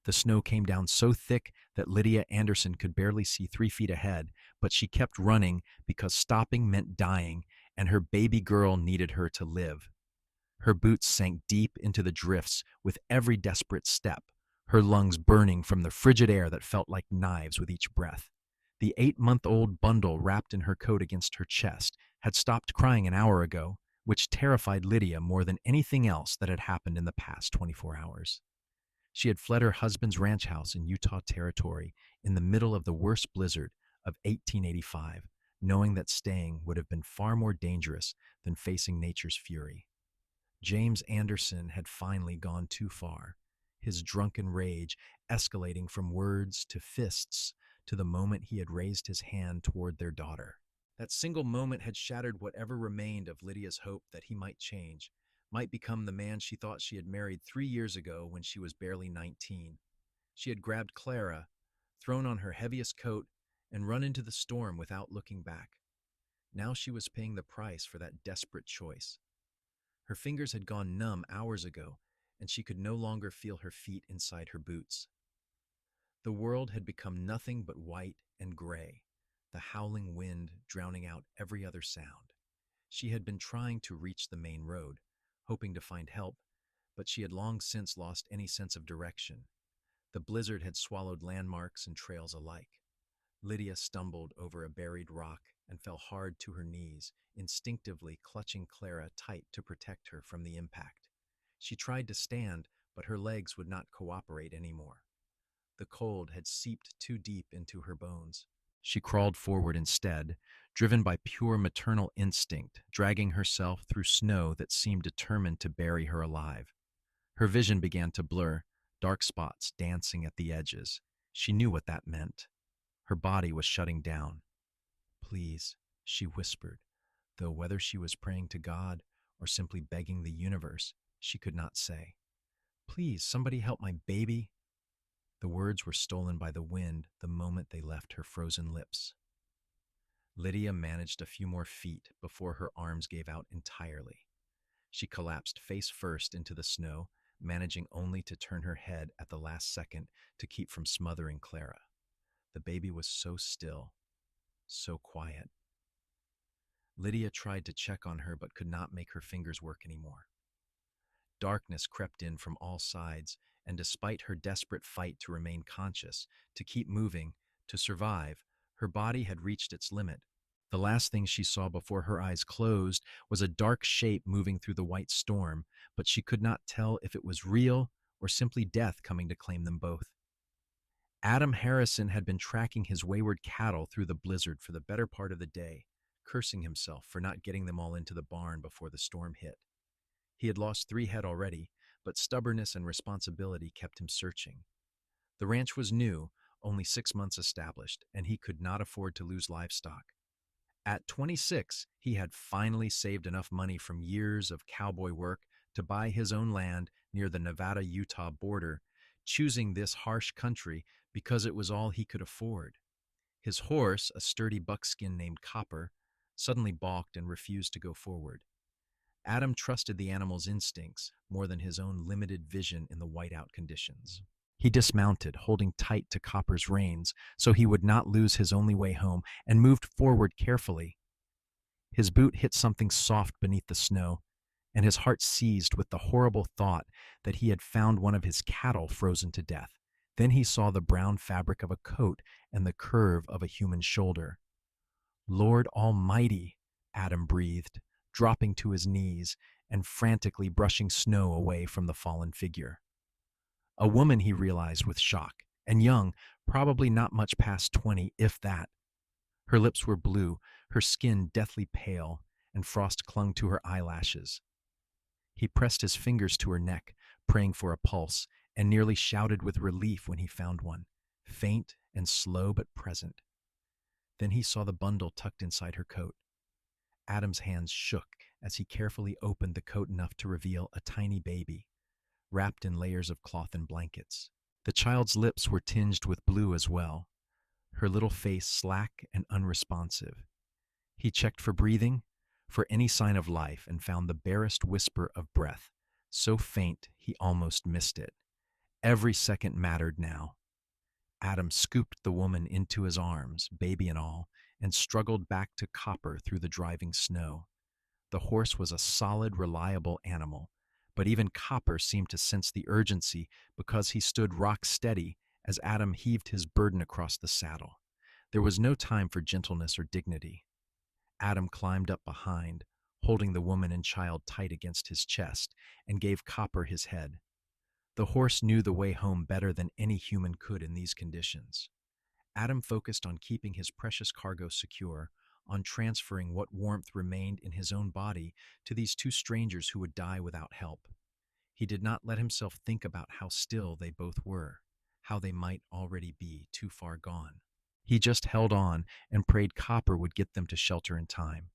The snow came down so thick that Lydia Anderson could barely see 3 feet ahead, but she kept running because stopping meant dying, and her baby girl needed her to live. Her boots sank deep into the drifts with every desperate step, her lungs burning from the frigid air that felt like knives with each breath. The 8-month-old bundle wrapped in her coat against her chest had stopped crying an hour ago, which terrified Lydia more than anything else that had happened in the past 24 hours. She had fled her husband's ranch house in Utah Territory in the middle of the worst blizzard of 1885, knowing that staying would have been far more dangerous than facing nature's fury. James Anderson had finally gone too far, his drunken rage escalating from words to fists to the moment he had raised his hand toward their daughter. That single moment had shattered whatever remained of Lydia's hope that he might change, might become the man she thought she had married 3 years ago when she was barely 19. She had grabbed Clara, thrown on her heaviest coat, and run into the storm without looking back. Now she was paying the price for that desperate choice. Her fingers had gone numb hours ago, and she could no longer feel her feet inside her boots. The world had become nothing but white and gray, the howling wind drowning out every other sound. She had been trying to reach the main road, hoping to find help, but she had long since lost any sense of direction. The blizzard had swallowed landmarks and trails alike. Lydia stumbled over a buried rock and fell hard to her knees, instinctively clutching Clara tight to protect her from the impact. She tried to stand, but her legs would not cooperate anymore. The cold had seeped too deep into her bones. She crawled forward instead, driven by pure maternal instinct, dragging herself through snow that seemed determined to bury her alive. Her vision began to blur, dark spots dancing at the edges. She knew what that meant. Her body was shutting down. "Please," she whispered, though whether she was praying to God or simply begging the universe, she could not say. "Please, somebody help my baby." The words were stolen by the wind the moment they left her frozen lips. Lydia managed a few more feet before her arms gave out entirely. She collapsed face first into the snow, managing only to turn her head at the last second to keep from smothering Clara. The baby was so still, so quiet. Lydia tried to check on her but could not make her fingers work anymore. Darkness crept in from all sides, and despite her desperate fight to remain conscious, to keep moving, to survive, her body had reached its limit. The last thing she saw before her eyes closed was a dark shape moving through the white storm, but she could not tell if it was real or simply death coming to claim them both. Adam Harrison had been tracking his wayward cattle through the blizzard for the better part of the day, cursing himself for not getting them all into the barn before the storm hit. He had lost 3 head already, but stubbornness and responsibility kept him searching. The ranch was new, only 6 months established, and he could not afford to lose livestock. At 26, he had finally saved enough money from years of cowboy work to buy his own land near the Nevada-Utah border, choosing this harsh country because it was all he could afford. His horse, a sturdy buckskin named Copper, suddenly balked and refused to go forward. Adam trusted the animal's instincts more than his own limited vision in the whiteout conditions. He dismounted, holding tight to Copper's reins so he would not lose his only way home, and moved forward carefully. His boot hit something soft beneath the snow, and his heart seized with the horrible thought that he had found one of his cattle frozen to death. Then he saw the brown fabric of a coat and the curve of a human shoulder. "Lord Almighty," Adam breathed, dropping to his knees and frantically brushing snow away from the fallen figure. A woman, he realized with shock, and young, probably not much past 20, if that. Her lips were blue, her skin deathly pale, and frost clung to her eyelashes. He pressed his fingers to her neck, praying for a pulse, and nearly shouted with relief when he found one, faint and slow but present. Then he saw the bundle tucked inside her coat. Adam's hands shook as he carefully opened the coat enough to reveal a tiny baby, wrapped in layers of cloth and blankets. The child's lips were tinged with blue as well, her little face slack and unresponsive. He checked for breathing, for any sign of life, and found the barest whisper of breath, so faint he almost missed it. Every second mattered now. Adam scooped the woman into his arms, baby and all, and struggled back to Copper through the driving snow. The horse was a solid, reliable animal, but even Copper seemed to sense the urgency because he stood rock steady as Adam heaved his burden across the saddle. There was no time for gentleness or dignity. Adam climbed up behind, holding the woman and child tight against his chest, and gave Copper his head. The horse knew the way home better than any human could in these conditions. Adam focused on keeping his precious cargo secure, on transferring what warmth remained in his own body to these two strangers who would die without help. He did not let himself think about how still they both were, how they might already be too far gone. He just held on and prayed Copper would get them to shelter in time.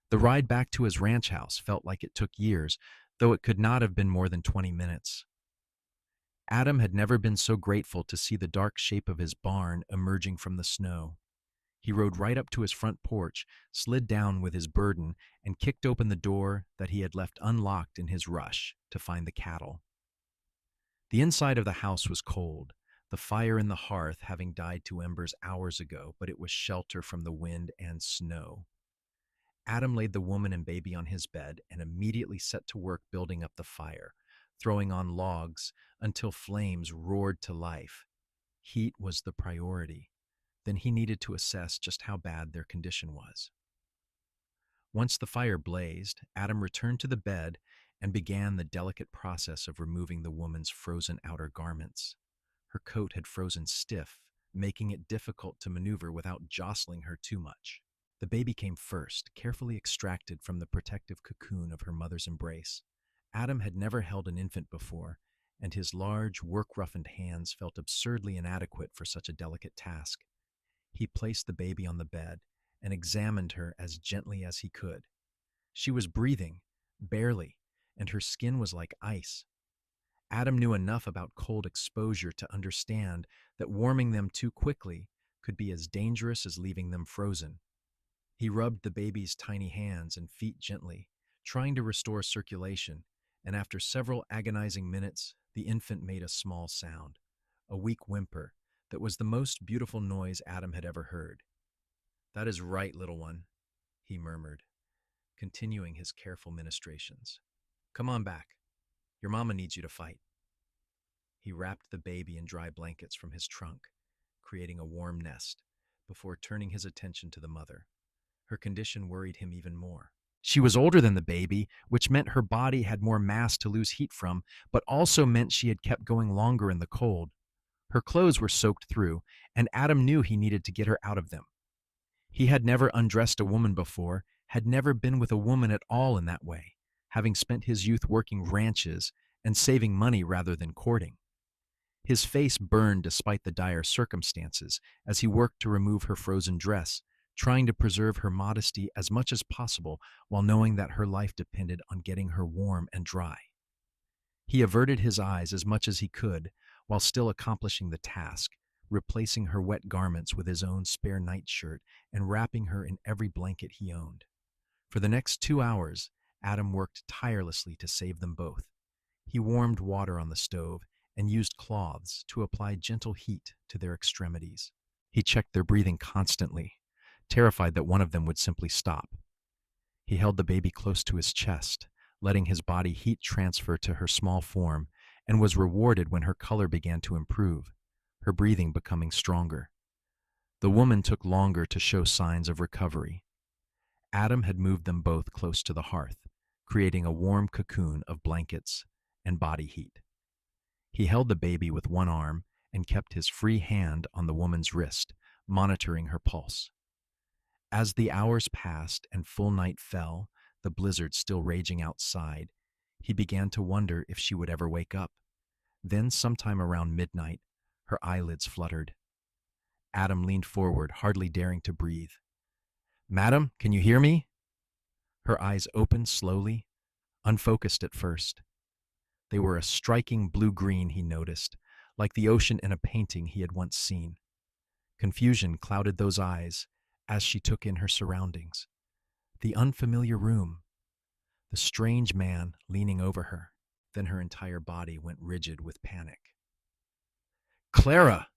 The ride back to his ranch house felt like it took years, though it could not have been more than 20 minutes. Adam had never been so grateful to see the dark shape of his barn emerging from the snow. He rode right up to his front porch, slid down with his burden, and kicked open the door that he had left unlocked in his rush to find the cattle. The inside of the house was cold, the fire in the hearth having died to embers hours ago, but it was shelter from the wind and snow. Adam laid the woman and baby on his bed and immediately set to work building up the fire, throwing on logs until flames roared to life. Heat was the priority. Then he needed to assess just how bad their condition was. Once the fire blazed, Adam returned to the bed and began the delicate process of removing the woman's frozen outer garments. Her coat had frozen stiff, making it difficult to maneuver without jostling her too much. The baby came first, carefully extracted from the protective cocoon of her mother's embrace. Adam had never held an infant before, and his large, work-roughened hands felt absurdly inadequate for such a delicate task. He placed the baby on the bed and examined her as gently as he could. She was breathing, barely, and her skin was like ice. Adam knew enough about cold exposure to understand that warming them too quickly could be as dangerous as leaving them frozen. He rubbed the baby's tiny hands and feet gently, trying to restore circulation, and after several agonizing minutes, the infant made a small sound, a weak whimper that was the most beautiful noise Adam had ever heard. "That is right, little one," he murmured, continuing his careful ministrations. "Come on back. Your mama needs you to fight." He wrapped the baby in dry blankets from his trunk, creating a warm nest, before turning his attention to the mother. Her condition worried him even more. She was older than the baby, which meant her body had more mass to lose heat from, but also meant she had kept going longer in the cold. Her clothes were soaked through, and Adam knew he needed to get her out of them. He had never undressed a woman before, had never been with a woman at all in that way, having spent his youth working ranches and saving money rather than courting. His face burned despite the dire circumstances as he worked to remove her frozen dress, trying to preserve her modesty as much as possible while knowing that her life depended on getting her warm and dry. He averted his eyes as much as he could while still accomplishing the task, replacing her wet garments with his own spare nightshirt and wrapping her in every blanket he owned. For the next 2 hours, Adam worked tirelessly to save them both. He warmed water on the stove and used cloths to apply gentle heat to their extremities. He checked their breathing constantly, terrified that one of them would simply stop. He held the baby close to his chest, letting his body heat transfer to her small form, and was rewarded when her color began to improve, her breathing becoming stronger. The woman took longer to show signs of recovery. Adam had moved them both close to the hearth, creating a warm cocoon of blankets and body heat. He held the baby with one arm and kept his free hand on the woman's wrist, monitoring her pulse. As the hours passed and full night fell, the blizzard still raging outside, he began to wonder if she would ever wake up. Then, sometime around midnight, her eyelids fluttered. Adam leaned forward, hardly daring to breathe. "Madam, can you hear me?" Her eyes opened slowly, unfocused at first. They were a striking blue-green, he noticed, like the ocean in a painting he had once seen. Confusion clouded those eyes as she took in her surroundings. The unfamiliar room, the strange man leaning over her. Then her entire body went rigid with panic. Clara!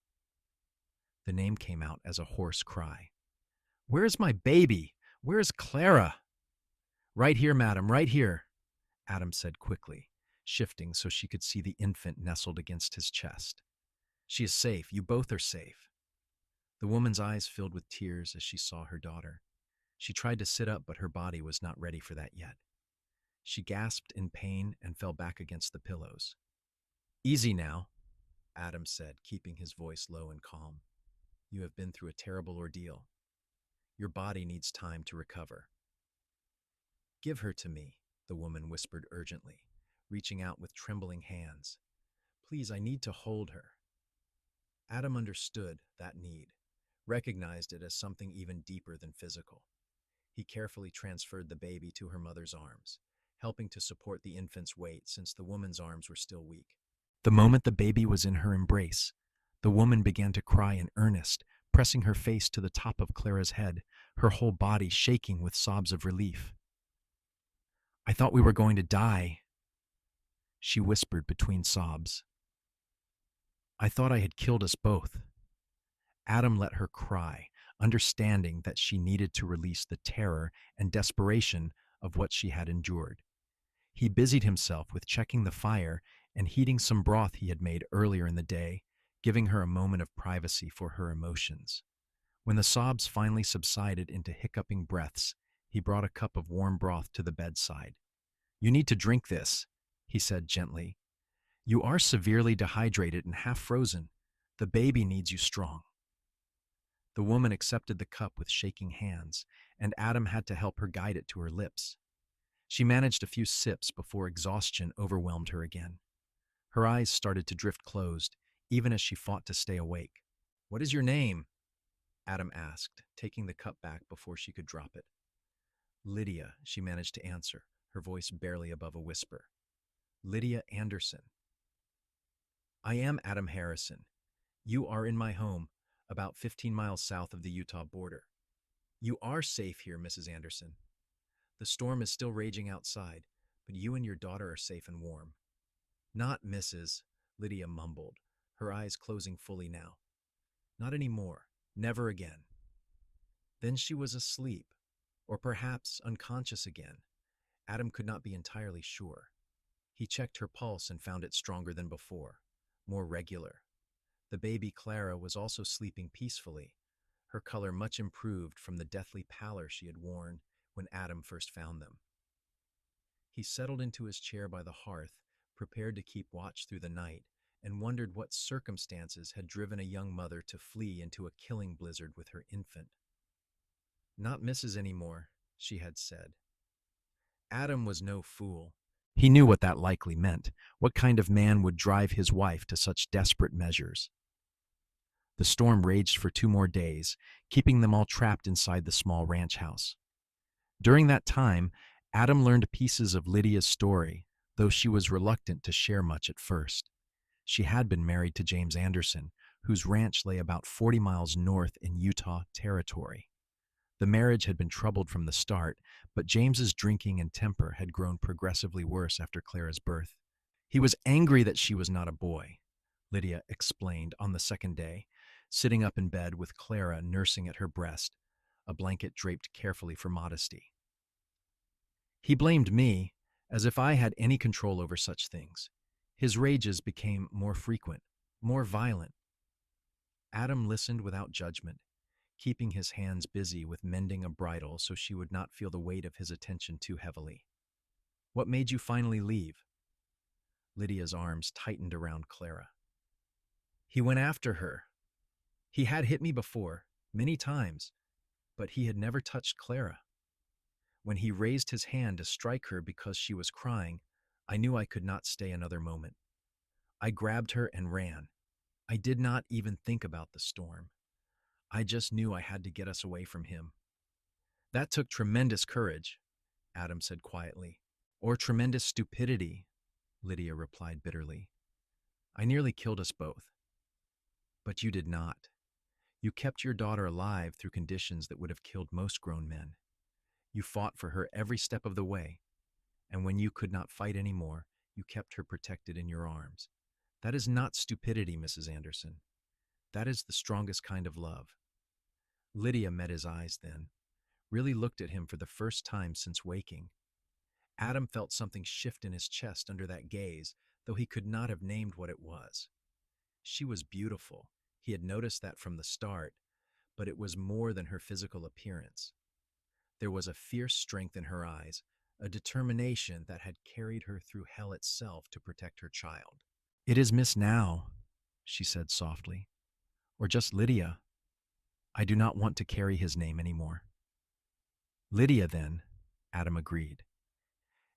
The name came out as a hoarse cry. Where's my baby? Where's Clara? Right here, madam, right here, Adam said quickly, shifting so she could see the infant nestled against his chest. She is safe. You both are safe. The woman's eyes filled with tears as she saw her daughter. She tried to sit up, but her body was not ready for that yet. She gasped in pain and fell back against the pillows. Easy now, Adam said, keeping his voice low and calm. You have been through a terrible ordeal. Your body needs time to recover. Give her to me, the woman whispered urgently, reaching out with trembling hands. Please, I need to hold her. Adam understood that need, recognized it as something even deeper than physical. He carefully transferred the baby to her mother's arms, helping to support the infant's weight since the woman's arms were still weak. The moment the baby was in her embrace, the woman began to cry in earnest, pressing her face to the top of Clara's head, her whole body shaking with sobs of relief. I thought we were going to die, she whispered between sobs. I thought I had killed us both. Adam let her cry, understanding that she needed to release the terror and desperation of what she had endured. He busied himself with checking the fire and heating some broth he had made earlier in the day, giving her a moment of privacy for her emotions. When the sobs finally subsided into hiccuping breaths, he brought a cup of warm broth to the bedside. You need to drink this, he said gently. You are severely dehydrated and half frozen. The baby needs you strong. The woman accepted the cup with shaking hands, and Adam had to help her guide it to her lips. She managed a few sips before exhaustion overwhelmed her again. Her eyes started to drift closed, even as she fought to stay awake. What is your name? Adam asked, taking the cup back before she could drop it. Lydia, she managed to answer, her voice barely above a whisper. Lydia Anderson. I am Adam Harrison. You are in my home, about 15 miles south of the Utah border. You are safe here, Mrs. Anderson. The storm is still raging outside, but you and your daughter are safe and warm. Not Mrs., Lydia mumbled, her eyes closing fully now. Not anymore. Never again. Then she was asleep, or perhaps unconscious again. Adam could not be entirely sure. He checked her pulse and found it stronger than before, more regular. The baby Clara was also sleeping peacefully, her color much improved from the deathly pallor she had worn when Adam first found them. He settled into his chair by the hearth, prepared to keep watch through the night, and wondered what circumstances had driven a young mother to flee into a killing blizzard with her infant. Not Mrs. anymore, she had said. Adam was no fool. He knew what that likely meant, what kind of man would drive his wife to such desperate measures. The storm raged for 2 more days, keeping them all trapped inside the small ranch house. During that time, Adam learned pieces of Lydia's story, though she was reluctant to share much at first. She had been married to James Anderson, whose ranch lay about 40 miles north in Utah territory. The marriage had been troubled from the start, but James's drinking and temper had grown progressively worse after Clara's birth. He was angry that she was not a boy, Lydia explained on the second day, sitting up in bed with Clara nursing at her breast, a blanket draped carefully for modesty. He blamed me, as if I had any control over such things. His rages became more frequent, more violent. Adam listened without judgment, keeping his hands busy with mending a bridle so she would not feel the weight of his attention too heavily. What made you finally leave? Lydia's arms tightened around Clara. He went after her. He had hit me before, many times, but he had never touched Clara. When he raised his hand to strike her because she was crying, I knew I could not stay another moment. I grabbed her and ran. I did not even think about the storm. I just knew I had to get us away from him. That took tremendous courage, Adam said quietly. Or tremendous stupidity, Lydia replied bitterly. I nearly killed us both. But you did not. You kept your daughter alive through conditions that would have killed most grown men. You fought for her every step of the way, and when you could not fight anymore, you kept her protected in your arms. That is not stupidity, Mrs. Anderson. That is the strongest kind of love. Lydia met his eyes then, really looked at him for the first time since waking. Adam felt something shift in his chest under that gaze, though he could not have named what it was. She was beautiful. He had noticed that from the start, but it was more than her physical appearance. There was a fierce strength in her eyes, a determination that had carried her through hell itself to protect her child. "It is Miss Now," she said softly, "or just Lydia. I do not want to carry his name anymore." "Lydia, then," Adam agreed.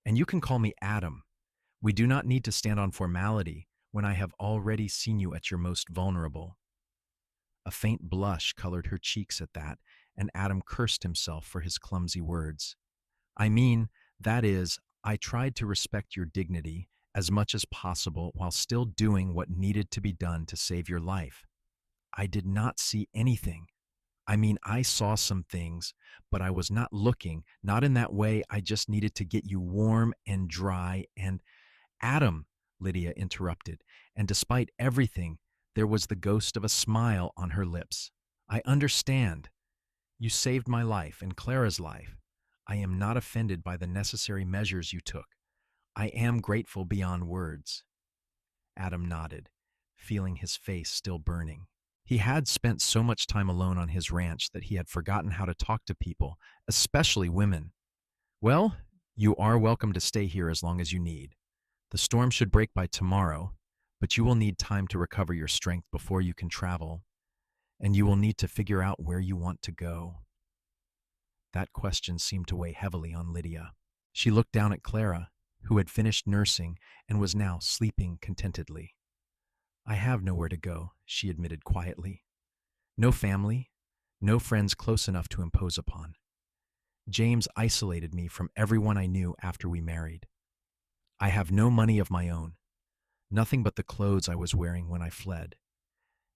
"And you can call me Adam. We do not need to stand on formality when I have already seen you at your most vulnerable." A faint blush colored her cheeks at that, and Adam cursed himself for his clumsy words. "I mean, that is, I tried to respect your dignity as much as possible while still doing what needed to be done to save your life. I did not see anything. I mean, I saw some things, but I was not looking, not in that way. I just needed to get you warm and dry and—" "Adam," Lydia interrupted, and despite everything, there was the ghost of a smile on her lips. "I understand. You saved my life and Clara's life. I am not offended by the necessary measures you took. I am grateful beyond words." Adam nodded, feeling his face still burning. He had spent so much time alone on his ranch that he had forgotten how to talk to people, especially women. "Well, you are welcome to stay here as long as you need. The storm should break by tomorrow, but you will need time to recover your strength before you can travel, and you will need to figure out where you want to go." That question seemed to weigh heavily on Lydia. She looked down at Clara, who had finished nursing and was now sleeping contentedly. "I have nowhere to go," she admitted quietly. "No family, no friends close enough to impose upon. James isolated me from everyone I knew after we married. I have no money of my own, nothing but the clothes I was wearing when I fled,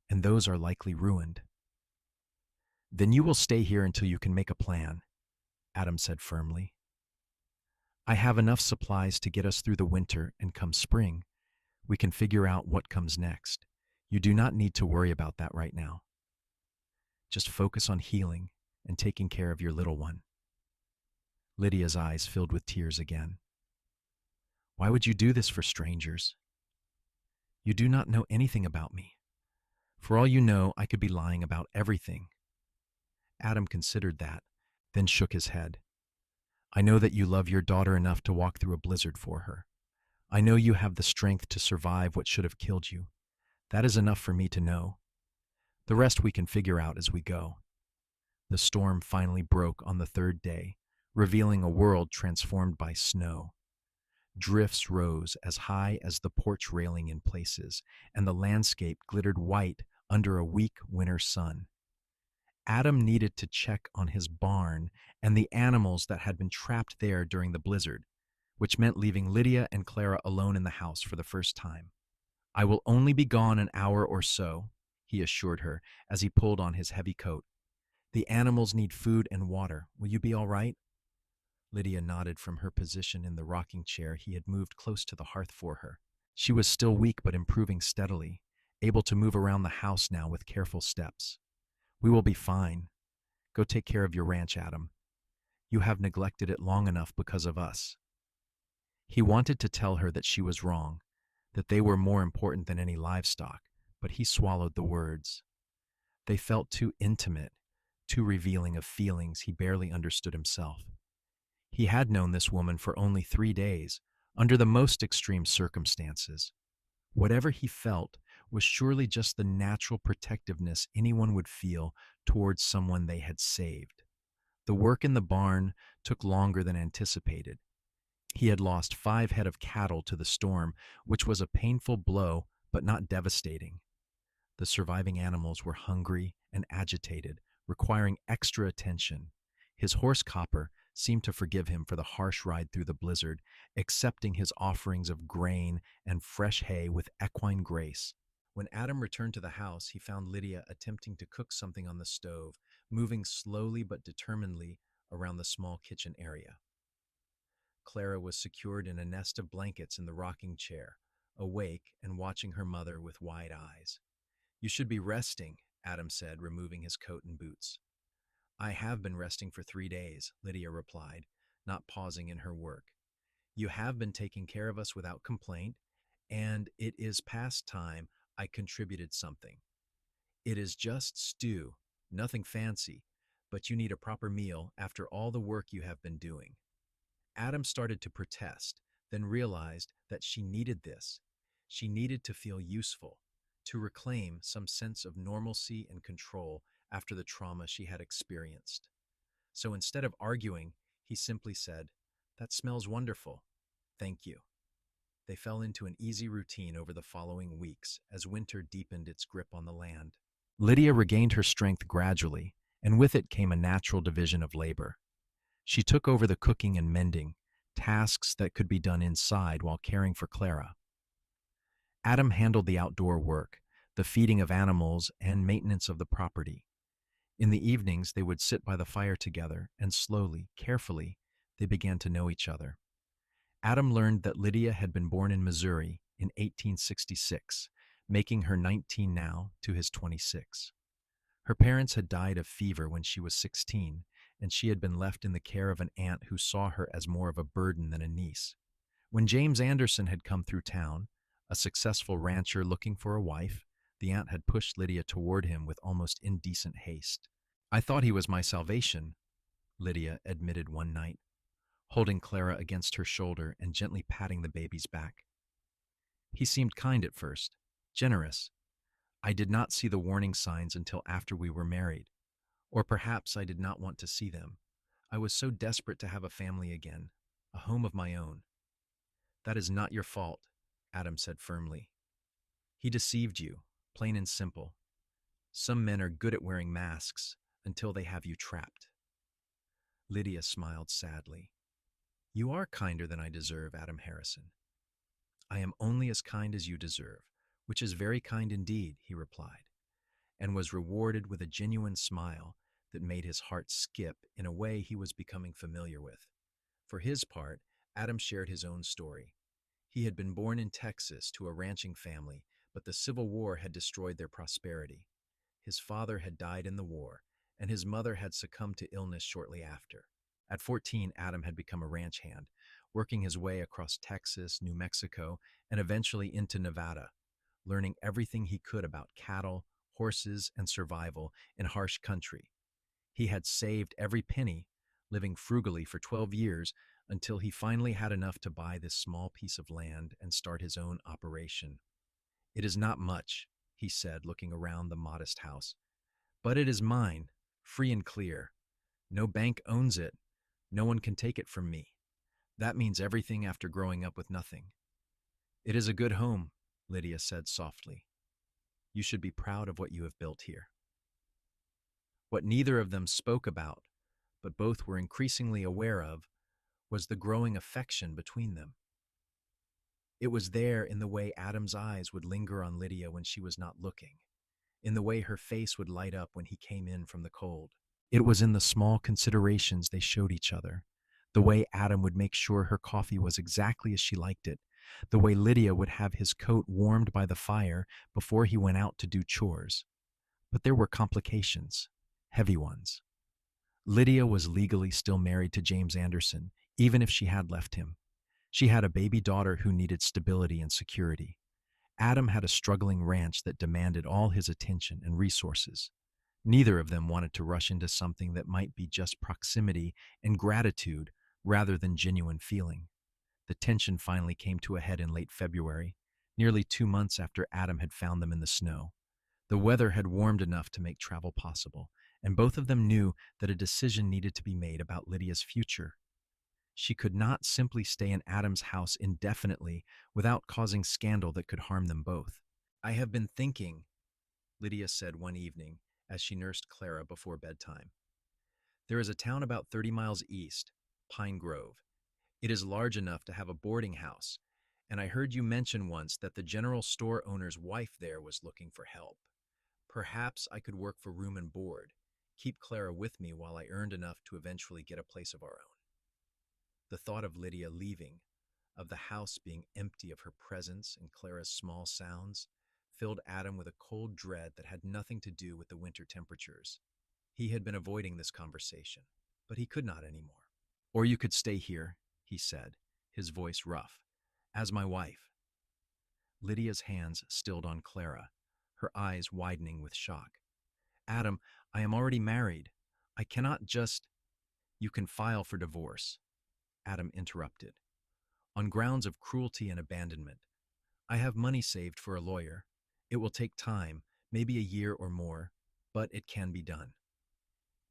and those are likely ruined." "Then you will stay here until you can make a plan," Adam said firmly. "I have enough supplies to get us through the winter, and come spring, we can figure out what comes next. You do not need to worry about that right now. Just focus on healing and taking care of your little one." Lydia's eyes filled with tears again. "Why would you do this for strangers? You do not know anything about me. For all you know, I could be lying about everything." Adam considered that, then shook his head. "I know that you love your daughter enough to walk through a blizzard for her. I know you have the strength to survive what should have killed you. That is enough for me to know. The rest we can figure out as we go." The storm finally broke on the third day, revealing a world transformed by snow. Drifts rose as high as the porch railing in places, and the landscape glittered white under a weak winter sun. Adam needed to check on his barn and the animals that had been trapped there during the blizzard, which meant leaving Lydia and Clara alone in the house for the first time. "I will only be gone an hour or so," he assured her as he pulled on his heavy coat. "The animals need food and water. Will you be all right?" Lydia nodded from her position in the rocking chair he had moved close to the hearth for her. She was still weak but improving steadily, able to move around the house now with careful steps. "We will be fine. Go take care of your ranch, Adam. You have neglected it long enough because of us." He wanted to tell her that she was wrong, that they were more important than any livestock, but he swallowed the words. They felt too intimate, too revealing of feelings he barely understood himself. He had known this woman for only 3 days, under the most extreme circumstances. Whatever he felt was surely just the natural protectiveness anyone would feel towards someone they had saved. The work in the barn took longer than anticipated. He had lost 5 head of cattle to the storm, which was a painful blow, but not devastating. The surviving animals were hungry and agitated, requiring extra attention. His horse Copper seemed to forgive him for the harsh ride through the blizzard, accepting his offerings of grain and fresh hay with equine grace. When Adam returned to the house, he found Lydia attempting to cook something on the stove, moving slowly but determinedly around the small kitchen area. Clara was secured in a nest of blankets in the rocking chair, awake and watching her mother with wide eyes. "You should be resting," Adam said, removing his coat and boots. "I have been resting for 3 days," Lydia replied, not pausing in her work. "You have been taking care of us without complaint, and it is past time I contributed something. It is just stew, nothing fancy, but you need a proper meal after all the work you have been doing." Adam started to protest, then realized that she needed this. She needed to feel useful, to reclaim some sense of normalcy and control after the trauma she had experienced. So instead of arguing, he simply said, "That smells wonderful. Thank you." They fell into an easy routine over the following weeks as winter deepened its grip on the land. Lydia regained her strength gradually, and with it came a natural division of labor. She took over the cooking and mending, tasks that could be done inside while caring for Clara. Adam handled the outdoor work, the feeding of animals, and maintenance of the property. In the evenings, they would sit by the fire together, and slowly, carefully, they began to know each other. Adam learned that Lydia had been born in Missouri in 1866, making her 19 now to his 26. Her parents had died of fever when she was 16, and she had been left in the care of an aunt who saw her as more of a burden than a niece. When James Anderson had come through town, a successful rancher looking for a wife, the aunt had pushed Lydia toward him with almost indecent haste. "I thought he was my salvation," Lydia admitted one night, holding Clara against her shoulder and gently patting the baby's back. "He seemed kind at first, generous. I did not see the warning signs until after we were married. Or perhaps I did not want to see them. I was so desperate to have a family again, a home of my own." "That is not your fault," Adam said firmly. "He deceived you, plain and simple. Some men are good at wearing masks until they have you trapped." Lydia smiled sadly. "You are kinder than I deserve, Adam Harrison." "I am only as kind as you deserve, which is very kind indeed," he replied, and was rewarded with a genuine smile that made his heart skip in a way he was becoming familiar with. For his part, Adam shared his own story. He had been born in Texas to a ranching family, but the Civil War had destroyed their prosperity. His father had died in the war, and his mother had succumbed to illness shortly after. At 14, Adam had become a ranch hand, working his way across Texas, New Mexico, and eventually into Nevada, learning everything he could about cattle, horses, and survival in harsh country. He had saved every penny, living frugally for 12 years until he finally had enough to buy this small piece of land and start his own operation. "It is not much," he said, looking around the modest house, "but it is mine, free and clear. No bank owns it. No one can take it from me. That means everything after growing up with nothing." "It is a good home," Lydia said softly. "You should be proud of what you have built here." What neither of them spoke about, but both were increasingly aware of, was the growing affection between them. It was there in the way Adam's eyes would linger on Lydia when she was not looking, in the way her face would light up when he came in from the cold. It was in the small considerations they showed each other, the way Adam would make sure her coffee was exactly as she liked it, the way Lydia would have his coat warmed by the fire before he went out to do chores. But there were complications, heavy ones. Lydia was legally still married to James Anderson, even if she had left him. She had a baby daughter who needed stability and security. Adam had a struggling ranch that demanded all his attention and resources. Neither of them wanted to rush into something that might be just proximity and gratitude rather than genuine feeling. The tension finally came to a head in late February, nearly 2 months after Adam had found them in the snow. The weather had warmed enough to make travel possible, and both of them knew that a decision needed to be made about Lydia's future. She could not simply stay in Adam's house indefinitely without causing scandal that could harm them both. "I have been thinking," Lydia said one evening as she nursed Clara before bedtime. "There is a town about 30 miles east, Pine Grove. It is large enough to have a boarding house, and I heard you mention once that the general store owner's wife there was looking for help. Perhaps I could work for room and board, keep Clara with me while I earned enough to eventually get a place of our own." The thought of Lydia leaving, of the house being empty of her presence and Clara's small sounds, filled Adam with a cold dread that had nothing to do with the winter temperatures. He had been avoiding this conversation, but he could not anymore. Or you could stay here, he said, his voice rough, as my wife. Lydia's hands stilled on Clara, her eyes widening with shock. Adam, I am already married. I cannot just... You can file for divorce, Adam interrupted, on grounds of cruelty and abandonment. I have money saved for a lawyer. It will take time, maybe a year or more, but it can be done.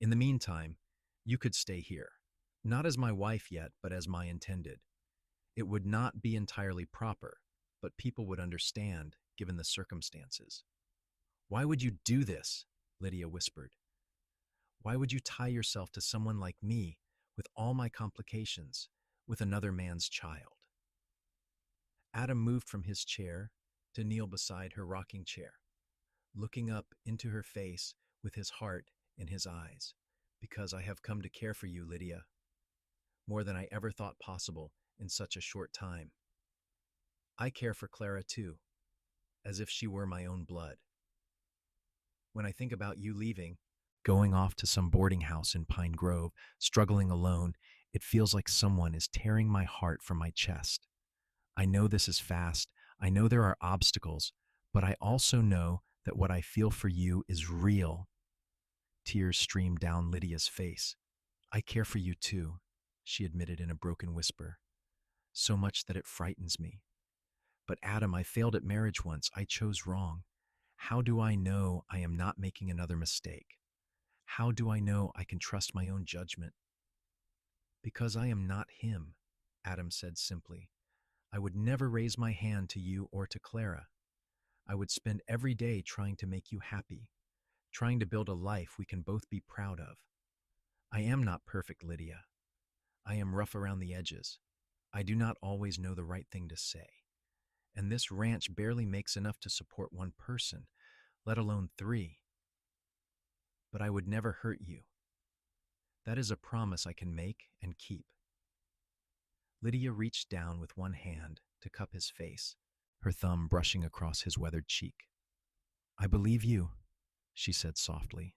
In the meantime, you could stay here, not as my wife yet, but as my intended. It would not be entirely proper, but people would understand, given the circumstances. Why would you do this? Lydia whispered. Why would you tie yourself to someone like me, with all my complications, with another man's child? Adam moved from his chair to kneel beside her rocking chair, looking up into her face with his heart in his eyes. Because I have come to care for you, Lydia, more than I ever thought possible in such a short time. I care for Clara too, as if she were my own blood. When I think about you leaving, going off to some boarding house in Pine Grove, struggling alone, it feels like someone is tearing my heart from my chest. I know this is fast, I know there are obstacles, but I also know that what I feel for you is real. Tears streamed down Lydia's face. I care for you too, she admitted in a broken whisper, so much that it frightens me. But Adam, I failed at marriage once. I chose wrong. How do I know I am not making another mistake? How do I know I can trust my own judgment? Because I am not him, Adam said simply. I would never raise my hand to you or to Clara. I would spend every day trying to make you happy, trying to build a life we can both be proud of. I am not perfect, Lydia. I am rough around the edges. I do not always know the right thing to say. And this ranch barely makes enough to support one person, let alone 3. But I would never hurt you. That is a promise I can make and keep. Lydia reached down with one hand to cup his face, her thumb brushing across his weathered cheek. I believe you, she said softly.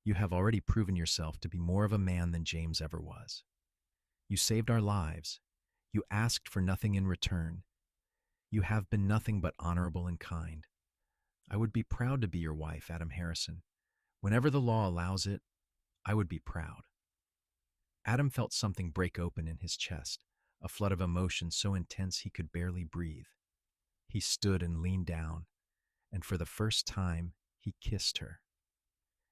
You have already proven yourself to be more of a man than James ever was. You saved our lives. You asked for nothing in return. You have been nothing but honorable and kind. I would be proud to be your wife, Adam Harrison. Whenever the law allows it, I would be proud. Adam felt something break open in his chest, a flood of emotion so intense he could barely breathe. He stood and leaned down, and for the first time, he kissed her.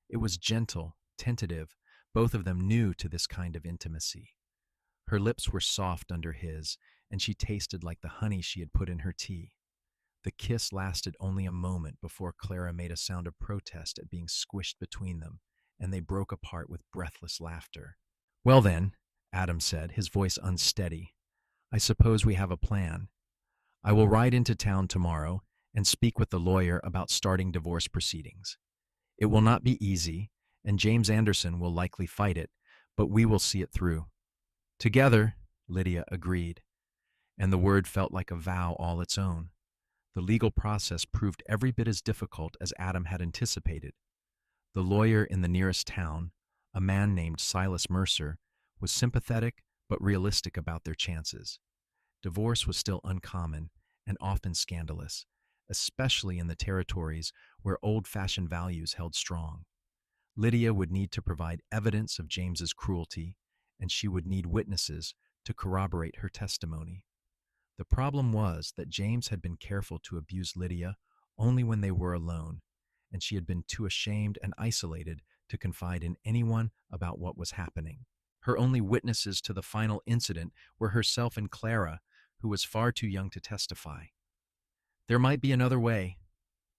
It was gentle, tentative, both of them new to this kind of intimacy. Her lips were soft under his, and she tasted like the honey she had put in her tea. The kiss lasted only a moment before Clara made a sound of protest at being squished between them, and they broke apart with breathless laughter. Well then, Adam said, his voice unsteady, I suppose we have a plan. I will ride into town tomorrow and speak with the lawyer about starting divorce proceedings. It will not be easy, and James Anderson will likely fight it, but we will see it through. Together, Lydia agreed, and the word felt like a vow all its own. The legal process proved every bit as difficult as Adam had anticipated. The lawyer in the nearest town, a man named Silas Mercer, was sympathetic but realistic about their chances. Divorce was still uncommon and often scandalous, especially in the territories where old-fashioned values held strong. Lydia would need to provide evidence of James's cruelty, and she would need witnesses to corroborate her testimony. The problem was that James had been careful to abuse Lydia only when they were alone, and she had been too ashamed and isolated to confide in anyone about what was happening. Her only witnesses to the final incident were herself and Clara, who was far too young to testify. There might be another way,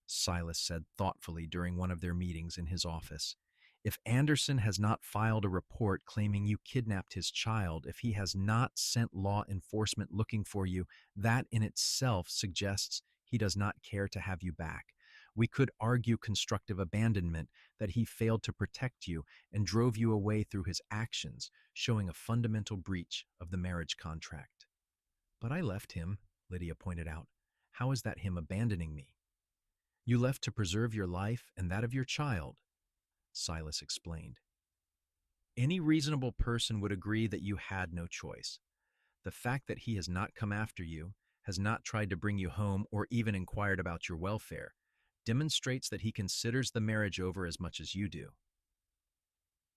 Silas said thoughtfully during one of their meetings in his office. If Anderson has not filed a report claiming you kidnapped his child, if he has not sent law enforcement looking for you, that in itself suggests he does not care to have you back. We could argue constructive abandonment, that he failed to protect you and drove you away through his actions, showing a fundamental breach of the marriage contract. But I left him, Lydia pointed out. How is that him abandoning me? You left to preserve your life and that of your child, Silas explained. Any reasonable person would agree that you had no choice. The fact that he has not come after you, has not tried to bring you home or even inquired about your welfare, demonstrates that he considers the marriage over as much as you do.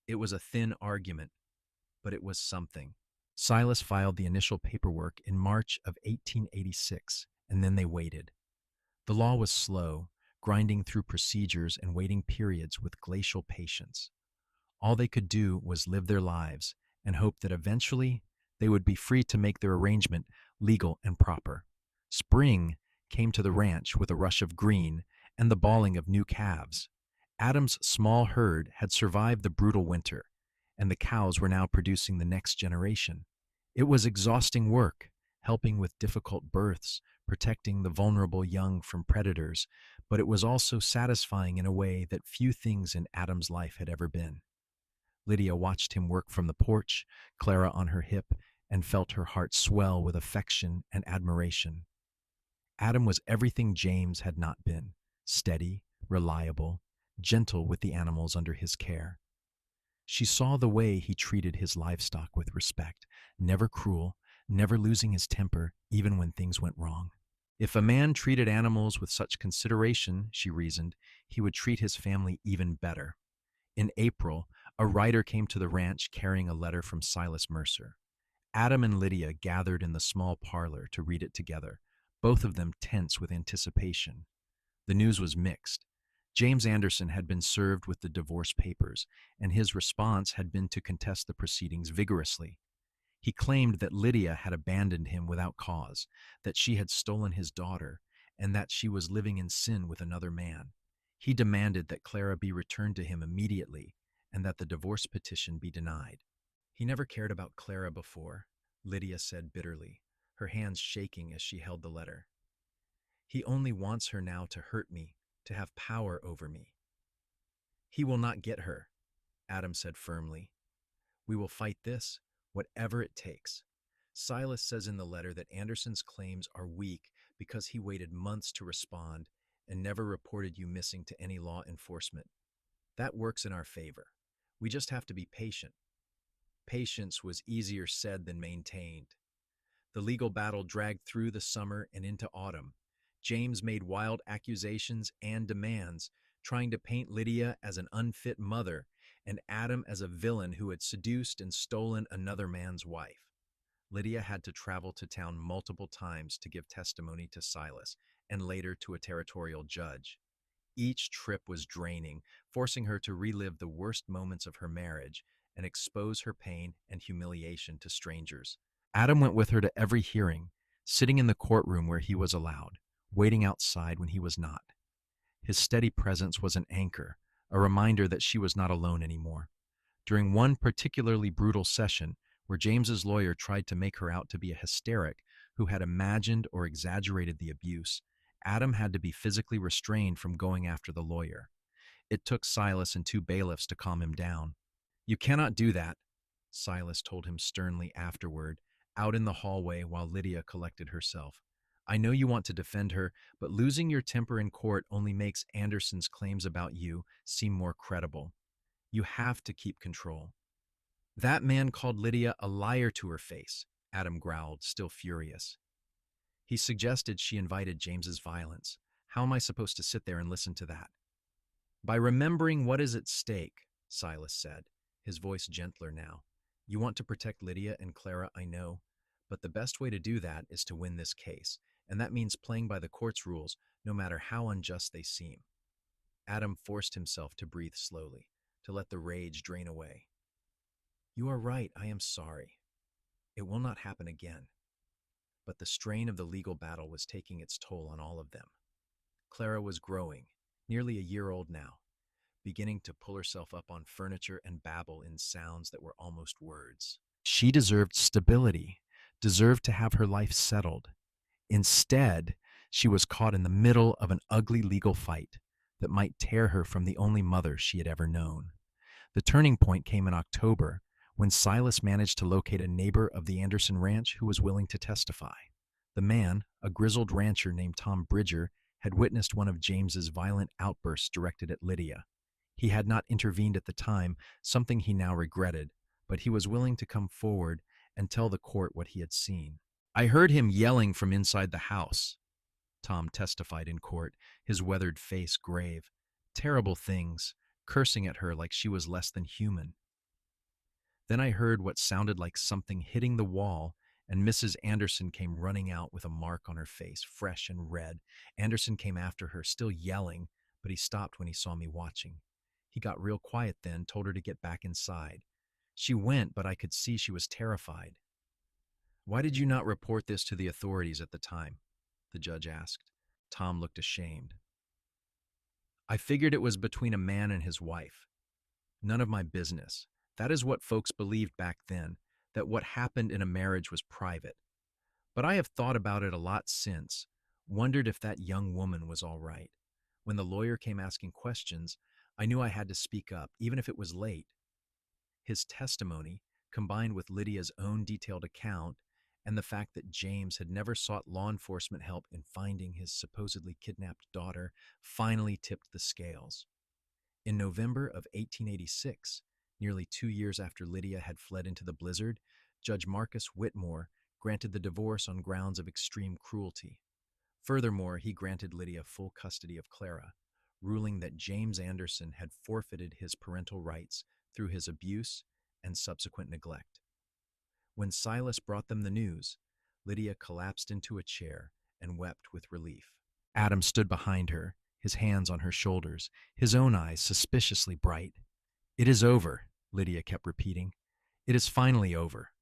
It was a thin argument, but it was something. Silas filed the initial paperwork in March of 1886, and then they waited. The law was slow, grinding through procedures and waiting periods with glacial patience. All they could do was live their lives and hope that eventually they would be free to make their arrangement legal and proper. Spring came to the ranch with a rush of green and the bawling of new calves. Adam's small herd had survived the brutal winter, and the cows were now producing the next generation. It was exhausting work, helping with difficult births, protecting the vulnerable young from predators, but it was also satisfying in a way that few things in Adam's life had ever been. Lydia watched him work from the porch, Clara on her hip, and felt her heart swell with affection and admiration. Adam was everything James had not been: steady, reliable, gentle with the animals under his care. She saw the way he treated his livestock with respect, never cruel, never losing his temper, even when things went wrong. If a man treated animals with such consideration, she reasoned, he would treat his family even better. In April, a rider came to the ranch carrying a letter from Silas Mercer. Adam and Lydia gathered in the small parlor to read it together, both of them tense with anticipation. The news was mixed. James Anderson had been served with the divorce papers, and his response had been to contest the proceedings vigorously. He claimed that Lydia had abandoned him without cause, that she had stolen his daughter, and that she was living in sin with another man. He demanded that Clara be returned to him immediately, and that the divorce petition be denied. He never cared about Clara before, Lydia said bitterly, her hands shaking as she held the letter. He only wants her now to hurt me, to have power over me. He will not get her, Adam said firmly. We will fight this, whatever it takes. Silas says in the letter that Anderson's claims are weak because he waited months to respond and never reported you missing to any law enforcement. That works in our favor. We just have to be patient. Patience was easier said than maintained. The legal battle dragged through the summer and into autumn. James made wild accusations and demands, trying to paint Lydia as an unfit mother and Adam as a villain who had seduced and stolen another man's wife. Lydia had to travel to town multiple times to give testimony to Silas and later to a territorial judge. Each trip was draining, forcing her to relive the worst moments of her marriage and expose her pain and humiliation to strangers. Adam went with her to every hearing, sitting in the courtroom where he was allowed, waiting outside when he was not. His steady presence was an anchor, a reminder that she was not alone anymore. During one particularly brutal session, where James's lawyer tried to make her out to be a hysteric who had imagined or exaggerated the abuse, Adam had to be physically restrained from going after the lawyer. It took Silas and 2 bailiffs to calm him down. You cannot do that, Silas told him sternly afterward, out in the hallway while Lydia collected herself. I know you want to defend her, but losing your temper in court only makes Anderson's claims about you seem more credible. You have to keep control. That man called Lydia a liar to her face, Adam growled, still furious. He suggested she invited James's violence. How am I supposed to sit there and listen to that? By remembering what is at stake, Silas said, his voice gentler now. You want to protect Lydia and Clara, I know, but the best way to do that is to win this case, and that means playing by the court's rules, no matter how unjust they seem. Adam forced himself to breathe slowly, to let the rage drain away. You are right, I am sorry. It will not happen again. But the strain of the legal battle was taking its toll on all of them. Clara was growing, nearly a year old now, beginning to pull herself up on furniture and babble in sounds that were almost words. She deserved stability, deserved to have her life settled. Instead, she was caught in the middle of an ugly legal fight that might tear her from the only mother she had ever known. The turning point came in October, when Silas managed to locate a neighbor of the Anderson ranch who was willing to testify. The man, a grizzled rancher named Tom Bridger, had witnessed one of James's violent outbursts directed at Lydia. He had not intervened at the time, something he now regretted, but he was willing to come forward and tell the court what he had seen. "I heard him yelling from inside the house," Tom testified in court, his weathered face grave. "Terrible things, cursing at her like she was less than human. Then I heard what sounded like something hitting the wall, and Mrs. Anderson came running out with a mark on her face, fresh and red. Anderson came after her, still yelling, but he stopped when he saw me watching. He got real quiet then, told her to get back inside. She went, but I could see she was terrified." "Why did you not report this to the authorities at the time?" the judge asked. Tom looked ashamed. "I figured it was between a man and his wife. None of my business. That is what folks believed back then, that what happened in a marriage was private. But I have thought about it a lot since, wondered if that young woman was all right. When the lawyer came asking questions, I knew I had to speak up, even if it was late." His testimony, combined with Lydia's own detailed account and the fact that James had never sought law enforcement help in finding his supposedly kidnapped daughter, finally tipped the scales. In November of 1886, nearly 2 years after Lydia had fled into the blizzard, Judge Marcus Whitmore granted the divorce on grounds of extreme cruelty. Furthermore, he granted Lydia full custody of Clara, ruling that James Anderson had forfeited his parental rights through his abuse and subsequent neglect. When Silas brought them the news, Lydia collapsed into a chair and wept with relief. Adam stood behind her, his hands on her shoulders, his own eyes suspiciously bright. "It is over," Lydia kept repeating. "It is finally over."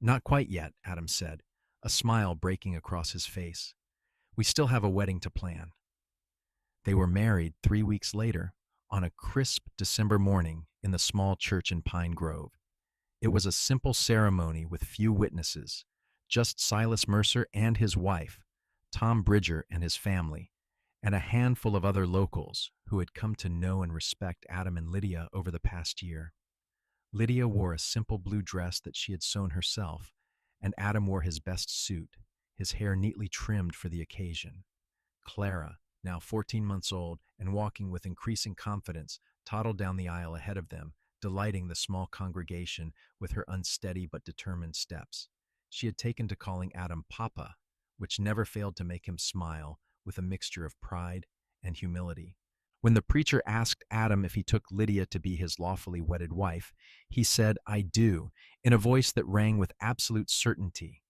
"Not quite yet," Adam said, a smile breaking across his face. "We still have a wedding to plan." They were married 3 weeks later, on a crisp December morning in the small church in Pine Grove. It was a simple ceremony with few witnesses, just Silas Mercer and his wife, Tom Bridger and his family, and a handful of other locals who had come to know and respect Adam and Lydia over the past year. Lydia wore a simple blue dress that she had sewn herself, and Adam wore his best suit, his hair neatly trimmed for the occasion. Clara, now 14 months old and walking with increasing confidence, toddled down the aisle ahead of them, delighting the small congregation with her unsteady but determined steps. She had taken to calling Adam Papa, which never failed to make him smile with a mixture of pride and humility. When the preacher asked Adam if he took Lydia to be his lawfully wedded wife, he said, "I do," in a voice that rang with absolute certainty.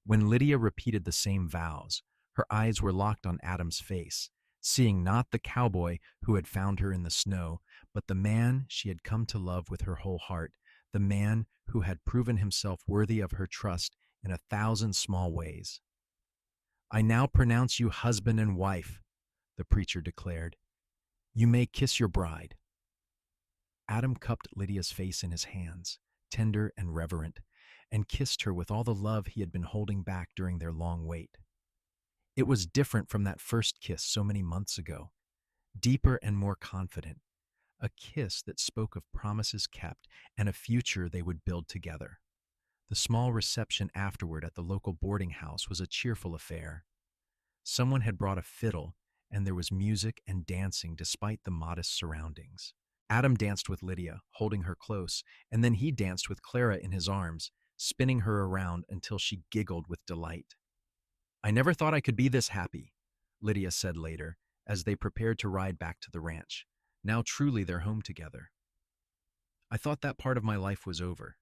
When Lydia repeated the same vows, her eyes were locked on Adam's face, seeing not the cowboy who had found her in the snow, but the man she had come to love with her whole heart, the man who had proven himself worthy of her trust in 1,000 small ways. "I now pronounce you husband and wife," the preacher declared. "You may kiss your bride." Adam cupped Lydia's face in his hands, tender and reverent, and kissed her with all the love he had been holding back during their long wait. It was different from that first kiss so many months ago, deeper and more confident, a kiss that spoke of promises kept and a future they would build together. The small reception afterward at the local boarding house was a cheerful affair. Someone had brought a fiddle, and there was music and dancing despite the modest surroundings. Adam danced with Lydia, holding her close, and then he danced with Clara in his arms, spinning her around until she giggled with delight. "I never thought I could be this happy," Lydia said later, as they prepared to ride back to the ranch. Now truly they're home together. "I thought that part of my life was over,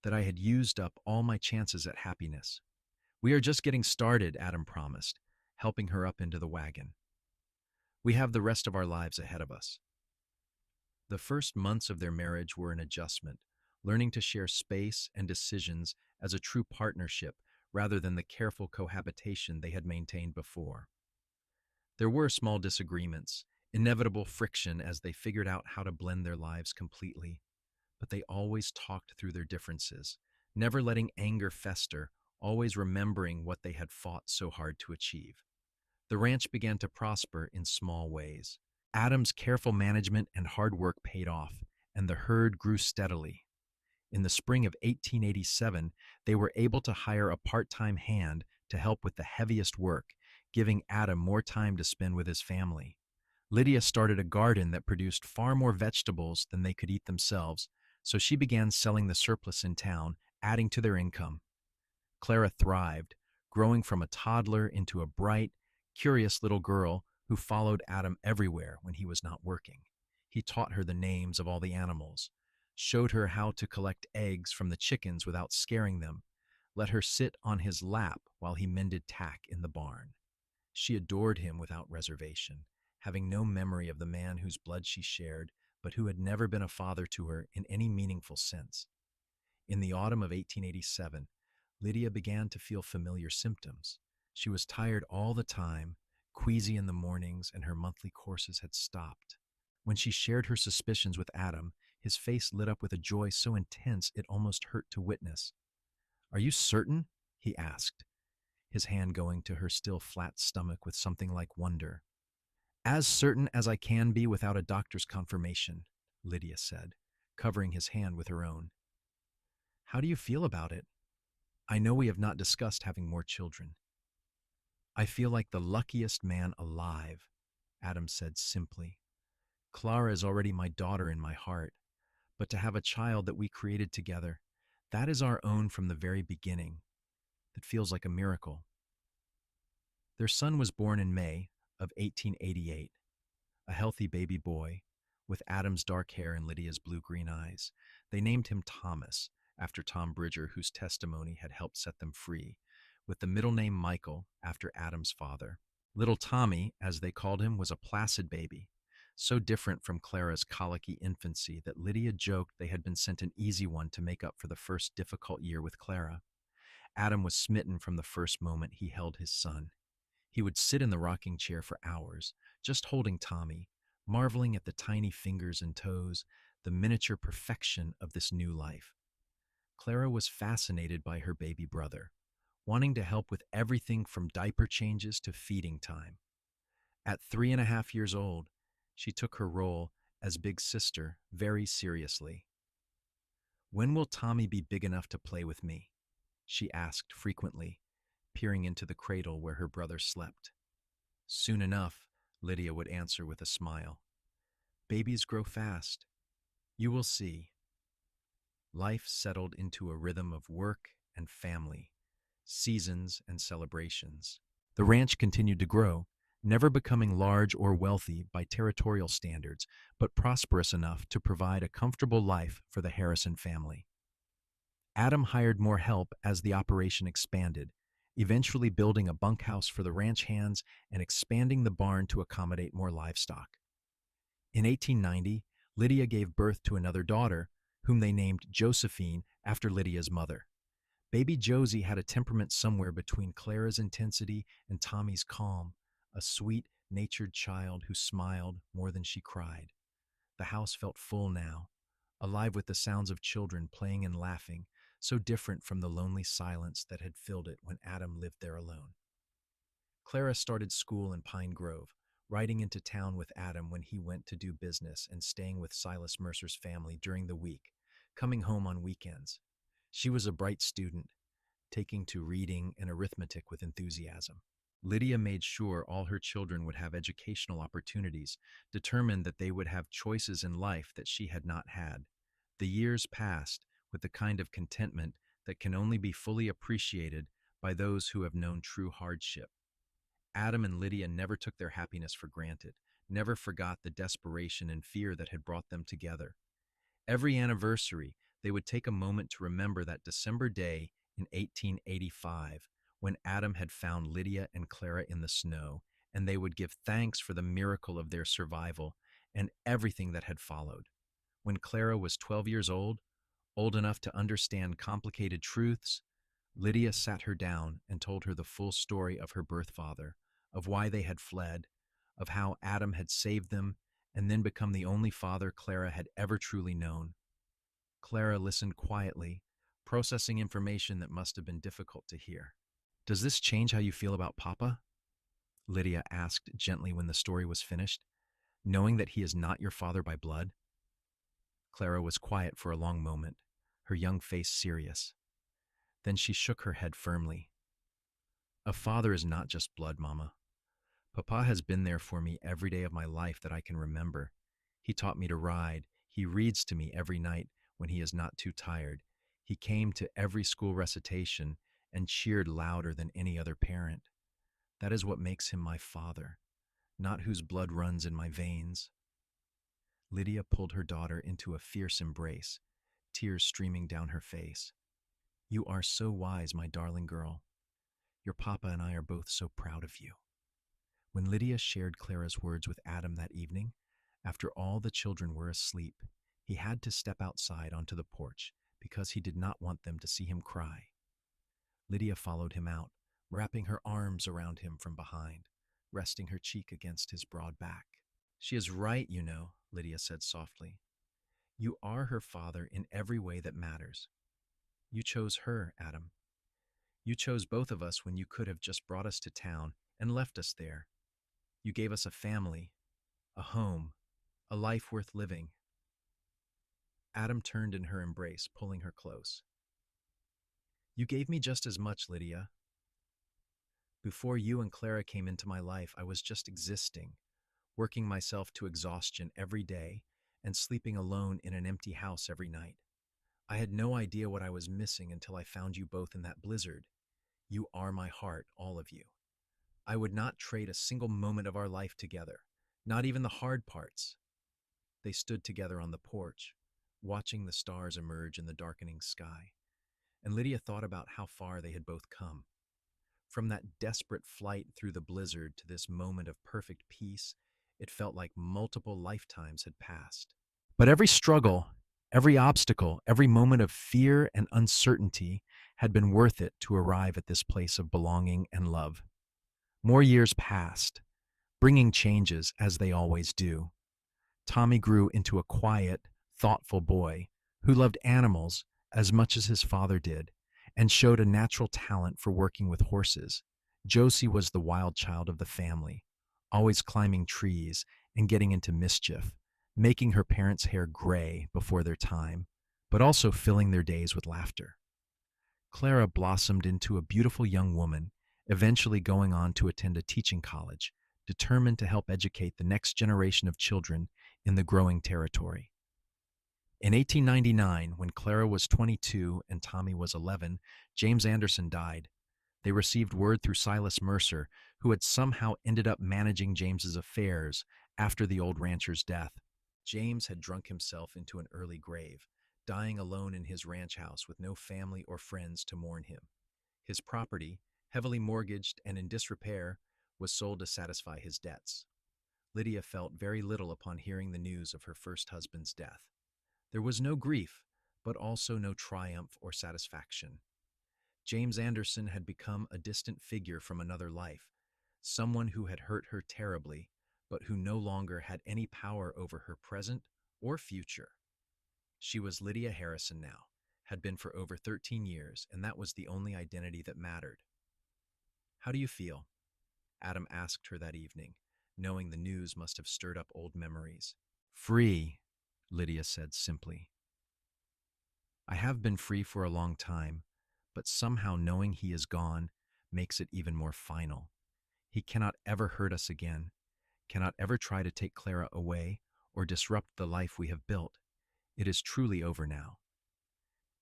that I had used up all my chances at happiness. We are just getting started," Adam promised, helping her up into the wagon. "We have the rest of our lives ahead of us." The first months of their marriage were an adjustment, learning to share space and decisions as a true partnership rather than the careful cohabitation they had maintained before. There were small disagreements, inevitable friction as they figured out how to blend their lives completely, but they always talked through their differences, never letting anger fester, always remembering what they had fought so hard to achieve. The ranch began to prosper in small ways. Adam's careful management and hard work paid off, and the herd grew steadily. In the spring of 1887, they were able to hire a part-time hand to help with the heaviest work, giving Adam more time to spend with his family. Lydia started a garden that produced far more vegetables than they could eat themselves, so she began selling the surplus in town, adding to their income. Clara thrived, growing from a toddler into a bright, curious little girl who followed Adam everywhere when he was not working. He taught her the names of all the animals, showed her how to collect eggs from the chickens without scaring them, let her sit on his lap while he mended tack in the barn. She adored him without reservation, having no memory of the man whose blood she shared, but who had never been a father to her in any meaningful sense. In the autumn of 1887, Lydia began to feel familiar symptoms. She was tired all the time, queasy in the mornings, and her monthly courses had stopped. When she shared her suspicions with Adam, his face lit up with a joy so intense it almost hurt to witness. "Are you certain?" he asked, his hand going to her still flat stomach with something like wonder. "As certain as I can be without a doctor's confirmation," Lydia said, covering his hand with her own. "How do you feel about it? I know we have not discussed having more children." "I feel like the luckiest man alive," Adam said simply. "Clara is already my daughter in my heart, but to have a child that we created together, that is our own from the very beginning. That feels like a miracle." Their son was born in May of 1888, a healthy baby boy with Adam's dark hair and Lydia's blue-green eyes. They named him Thomas, after Tom Bridger, whose testimony had helped set them free, with the middle name Michael, after Adam's father. Little Tommy, as they called him, was a placid baby, so different from Clara's colicky infancy that Lydia joked they had been sent an easy one to make up for the first difficult year with Clara. Adam was smitten from the first moment he held his son. He would sit in the rocking chair for hours, just holding Tommy, marveling at the tiny fingers and toes, the miniature perfection of this new life. Clara was fascinated by her baby brother, wanting to help with everything from diaper changes to feeding time. At 3.5 years old, she took her role as big sister very seriously. "When will Tommy be big enough to play with me?" she asked frequently, peering into the cradle where her brother slept. "Soon enough," Lydia would answer with a smile. "Babies grow fast. You will see." Life settled into a rhythm of work and family, seasons and celebrations. The ranch continued to grow, never becoming large or wealthy by territorial standards, but prosperous enough to provide a comfortable life for the Harrison family. Adam hired more help as the operation expanded, eventually building a bunkhouse for the ranch hands and expanding the barn to accommodate more livestock. In 1890, Lydia gave birth to another daughter, whom they named Josephine after Lydia's mother. Baby Josie had a temperament somewhere between Clara's intensity and Tommy's calm, a sweet, natured child who smiled more than she cried. The house felt full now, alive with the sounds of children playing and laughing, so different from the lonely silence that had filled it when Adam lived there alone. Clara started school in Pine Grove, riding into town with Adam when he went to do business and staying with Silas Mercer's family during the week, coming home on weekends. She was a bright student, taking to reading and arithmetic with enthusiasm. Lydia made sure all her children would have educational opportunities, determined that they would have choices in life that she had not had. The years passed with the kind of contentment that can only be fully appreciated by those who have known true hardship. Adam and Lydia never took their happiness for granted, never forgot the desperation and fear that had brought them together. Every anniversary, they would take a moment to remember that December day in 1885, when Adam had found Lydia and Clara in the snow, and they would give thanks for the miracle of their survival and everything that had followed. When Clara was 12 years old enough to understand complicated truths, Lydia sat her down and told her the full story of her birth father, of why they had fled, of how Adam had saved them and then become the only father Clara had ever truly known. Clara listened quietly, processing information that must have been difficult to hear. "Does this change how you feel about Papa?" Lydia asked gently when the story was finished, "knowing that he is not your father by blood?" Clara was quiet for a long moment, her young face serious. Then she shook her head firmly. A father is not just blood, Mama. Papa has been there for me every day of my life that I can remember. He taught me to ride. He reads to me every night when he is not too tired. He came to every school recitation and cheered louder than any other parent. That is what makes him my father, not whose blood runs in my veins. Lydia pulled her daughter into a fierce embrace, tears streaming down her face. You are so wise, my darling girl. Your papa and I are both so proud of you. When Lydia shared Clara's words with Adam that evening, after all the children were asleep, he had to step outside onto the porch because he did not want them to see him cry. Lydia followed him out, wrapping her arms around him from behind, resting her cheek against his broad back. She is right, you know, Lydia said softly. You are her father in every way that matters. You chose her, Adam. You chose both of us when you could have just brought us to town and left us there. You gave us a family, a home, a life worth living. Adam turned in her embrace, pulling her close. You gave me just as much, Lydia. Before you and Clara came into my life, I was just existing, working myself to exhaustion every day and sleeping alone in an empty house every night. I had no idea what I was missing until I found you both in that blizzard. You are my heart, all of you. I would not trade a single moment of our life together, not even the hard parts. They stood together on the porch, watching the stars emerge in the darkening sky, and Lydia thought about how far they had both come. From that desperate flight through the blizzard to this moment of perfect peace, it felt like multiple lifetimes had passed. But every struggle, every obstacle, every moment of fear and uncertainty had been worth it to arrive at this place of belonging and love. More years passed, bringing changes as they always do. Tommy grew into a quiet, thoughtful boy who loved animals as much as his father did and showed a natural talent for working with horses. Josie was the wild child of the family, always climbing trees and getting into mischief, making her parents' hair gray before their time, but also filling their days with laughter. Clara blossomed into a beautiful young woman, eventually going on to attend a teaching college, determined to help educate the next generation of children in the growing territory. In 1899, when Clara was 22 and Tommy was 11, James Anderson died. They received word through Silas Mercer, who had somehow ended up managing James's affairs after the old rancher's death. James had drunk himself into an early grave, dying alone in his ranch house with no family or friends to mourn him. His property, heavily mortgaged and in disrepair, was sold to satisfy his debts. Lydia felt very little upon hearing the news of her first husband's death. There was no grief, but also no triumph or satisfaction. James Anderson had become a distant figure from another life, someone who had hurt her terribly, but who no longer had any power over her present or future. She was Lydia Harrison now, had been for over 13 years, and that was the only identity that mattered. How do you feel? Adam asked her that evening, knowing the news must have stirred up old memories. Free, Lydia said simply. I have been free for a long time, but somehow knowing he is gone makes it even more final. He cannot ever hurt us again, cannot ever try to take Clara away or disrupt the life we have built. It is truly over now.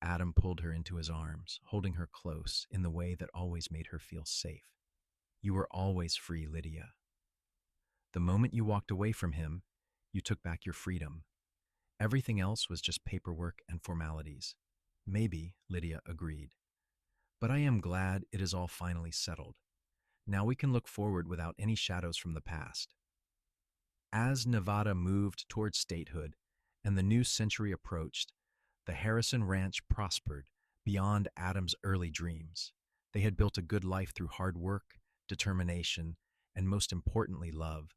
Adam pulled her into his arms, holding her close in the way that always made her feel safe. You were always free, Lydia. The moment you walked away from him, you took back your freedom. Everything else was just paperwork and formalities. Maybe, Lydia agreed. But I am glad it is all finally settled. Now we can look forward without any shadows from the past. As Nevada moved toward statehood and the new century approached, the Harrison Ranch prospered beyond Adam's early dreams. They had built a good life through hard work, determination, and most importantly, love.